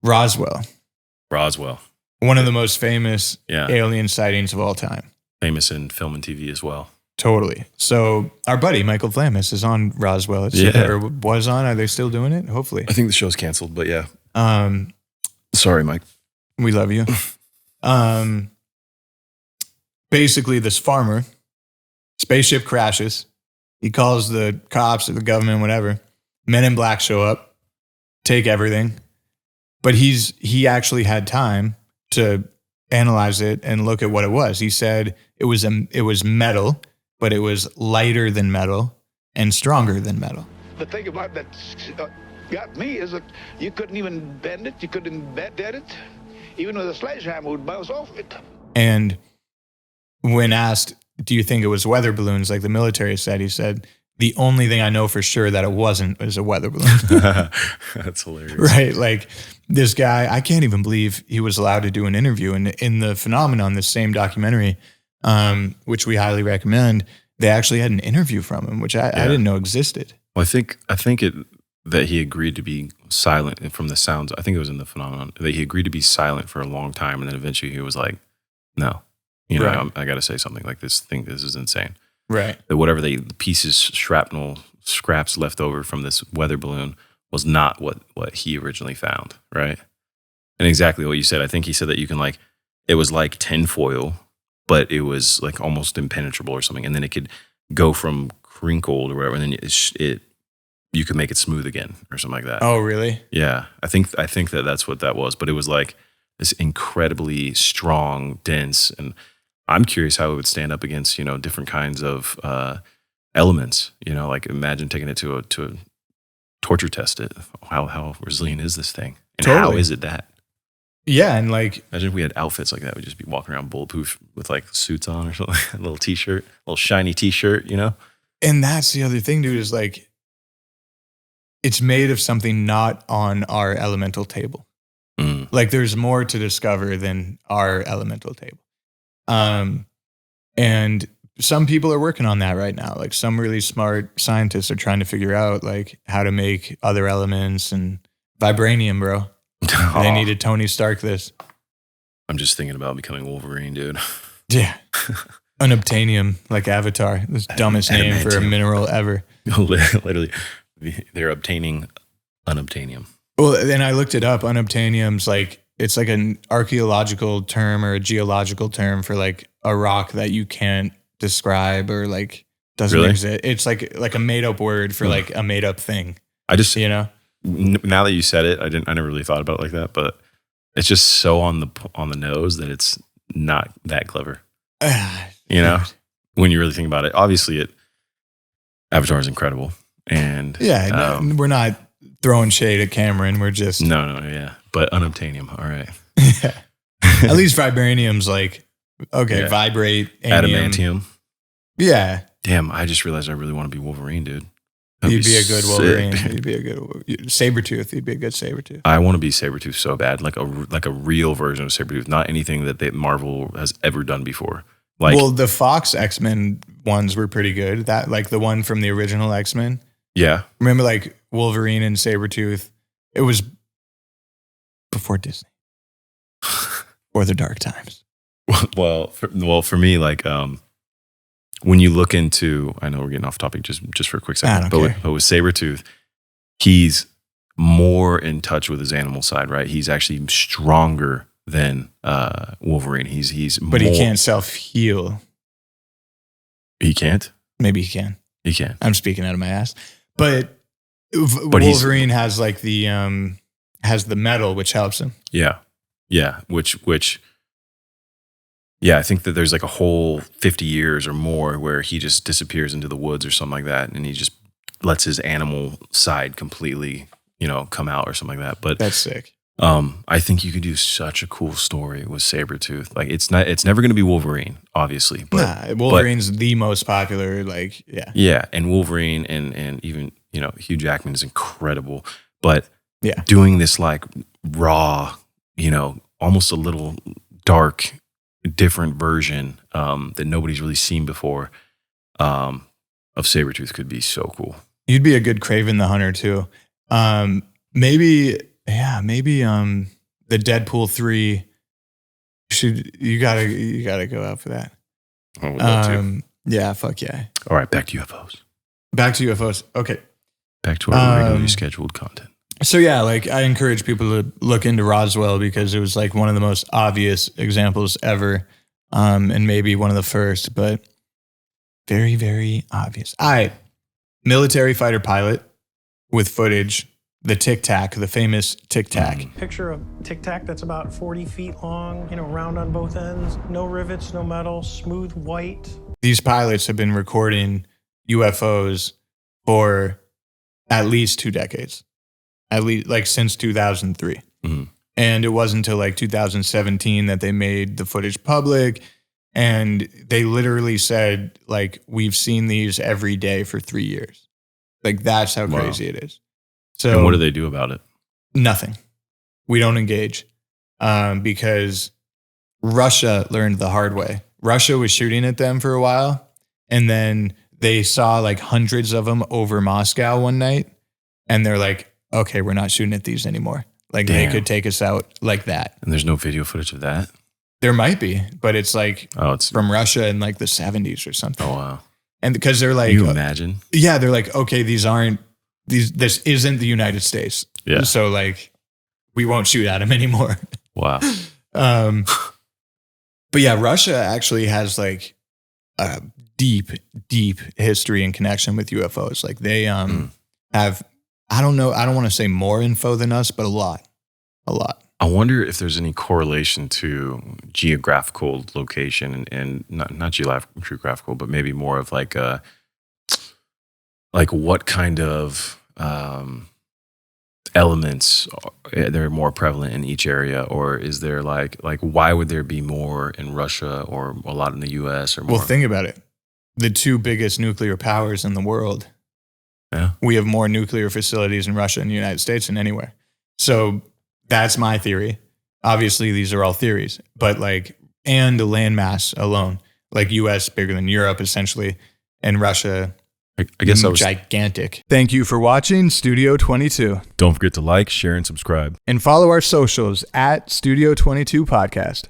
Roswell. Roswell. One of the most famous Yeah. alien sightings of all time. Famous in film and TV as well. Totally. So our buddy Michael Flamis is on Roswell. Or was on. Are they still doing it? Hopefully. I think the show's canceled, but yeah. Sorry, Mike. We love you. Basically, this farmer, spaceship crashes. He calls the cops or the government, whatever. Men in black show up, take everything. But he actually had time to analyze it and look at what it was. He said it was metal, but it was lighter than metal and stronger than metal. The thing about that got me is that you couldn't even bend it. You couldn't bend it. Even with a sledgehammer would bounce off it. And when asked, do you think it was weather balloons like the military said, he said, the only thing I know for sure that it wasn't was a weather balloon. That's hilarious. Right. Like this guy, I can't even believe he was allowed to do an interview. And in the Phenomenon, this same documentary, which we highly recommend, they actually had an interview from him, which I didn't know existed. Well, I think that he agreed to be silent from the sounds. I think it was in the Phenomenon that he agreed to be silent for a long time. And then eventually he was like, no, right. I got to say something like this is insane. Right. That whatever the pieces, shrapnel, scraps left over from this weather balloon was not what he originally found. Right. And exactly what you said. I think he said that you can it was like tinfoil, but it was like almost impenetrable or something. And then it could go from crinkled or whatever. And then you could make it smooth again or something like that. Oh, really? Yeah. I think that that's what that was. But it was like this incredibly strong, dense, and I'm curious how it would stand up against, different kinds of elements. Like imagine taking it to a torture test. It. How resilient is this thing? And totally. How is it that? Yeah, and imagine if we had outfits like that. We'd just be walking around bulletproof with suits on or something. A little t-shirt, a little shiny t-shirt, And that's the other thing, dude, is it's made of something not on our elemental table. Mm. There's more to discover than our elemental table. And some people are working on that right now. Some really smart scientists are trying to figure out how to make other elements and vibranium, bro. Oh. They needed Tony Stark this. I'm just thinking about becoming Wolverine, dude. Yeah. Unobtainium, like Avatar. This dumbest name for a mineral ever. Literally, they're obtaining unobtainium. Well, then I looked it up. Unobtainium's it's like an archaeological term or a geological term for a rock that you can't describe or doesn't really? Exist. It's like a made up word for a made up thing. I just now that you said it, I never really thought about it like that, but it's just so on the nose that it's not that clever. When you really think about it, obviously Avatar is incredible, and we're not throwing shade at Cameron. We're just no, but unobtainium, all right. Yeah. At least vibranium's vibrate adamantium. Yeah. Damn, I just realized I really want to be Wolverine, dude. You'd be a good Wolverine. You'd be a good Sabretooth. You'd be a good Sabretooth. I want to be Sabretooth so bad, like a real version of Sabretooth, not anything that Marvel has ever done before. The Fox X-Men ones were pretty good. That the one from the original X-Men. Yeah. Remember Wolverine and Sabretooth? It was before Disney. Or the dark times. Well, for me, when you look into, I know we're getting off topic just for a quick second, but with Sabretooth, he's more in touch with his animal side, right? He's actually stronger than Wolverine. But he can't self-heal. He can't? Maybe he can. He can. I'm speaking out of my ass. But Wolverine has has the metal, which helps him. Yeah. Yeah. Which I think that there's a whole 50 years or more where he just disappears into the woods or something like that. And he just lets his animal side completely, come out or something like that. But that's sick. I think you could do such a cool story with Sabretooth. It's never going to be Wolverine, obviously. But Wolverine's the most popular, Yeah, and Wolverine and even, Hugh Jackman is incredible. But yeah, doing this raw, almost a little dark, different version that nobody's really seen before of Sabretooth could be so cool. You'd be a good Kraven the Hunter too. Maybe Yeah, maybe the Deadpool 3 you gotta go out for that. I would love to. Yeah, fuck yeah. All right, back to UFOs. Back to UFOs. Okay. Back to our regularly scheduled content. So yeah, like I encourage people to look into Roswell because it was like one of the most obvious examples ever, and maybe one of the first, but very, very obvious. Military fighter pilot with footage, the Tic Tac, the famous Tic Tac. Picture a Tic Tac that's about 40 feet long, round on both ends, no rivets, no metal, smooth white. These pilots have been recording UFOs for at least 2 decades, at least like since 2003. Mm-hmm. And it wasn't until like 2017 that they made the footage public. And they literally said, like, we've seen these every day for 3 years. Like, that's how crazy it is. So, and what do they do about it? Nothing. We don't engage because Russia learned the hard way. Russia was shooting at them for a while, and then they saw like hundreds of them over Moscow one night, and they're like, okay, we're not shooting at these anymore. Like, Damn. They could take us out like that. And there's no video footage of that? There might be, but it's like it's from Russia in like the 70s or something. Oh, wow. And because they're like, can you imagine? Yeah, they're like, okay, this isn't the United States. Yeah. So like, we won't shoot at them anymore. Wow. But yeah, Russia actually has like a deep, deep history and connection with UFOs. Like they have, I don't want to say more info than us, but a lot. I wonder if there's any correlation to geographical location and not geographical, but maybe more of like what kind of elements they're more prevalent in each area, or is there like why would there be more in Russia or a lot in the US or more? Well, think about it. The 2 biggest nuclear powers in the world. Yeah. We have more nuclear facilities in Russia and the United States than anywhere. So that's my theory. Obviously, these are all theories, but and the landmass alone, like US bigger than Europe essentially, and Russia, I guess I was gigantic. Thank you for watching Studio 22. Don't forget to like, share, and subscribe. And follow our socials at Studio 22 Podcast.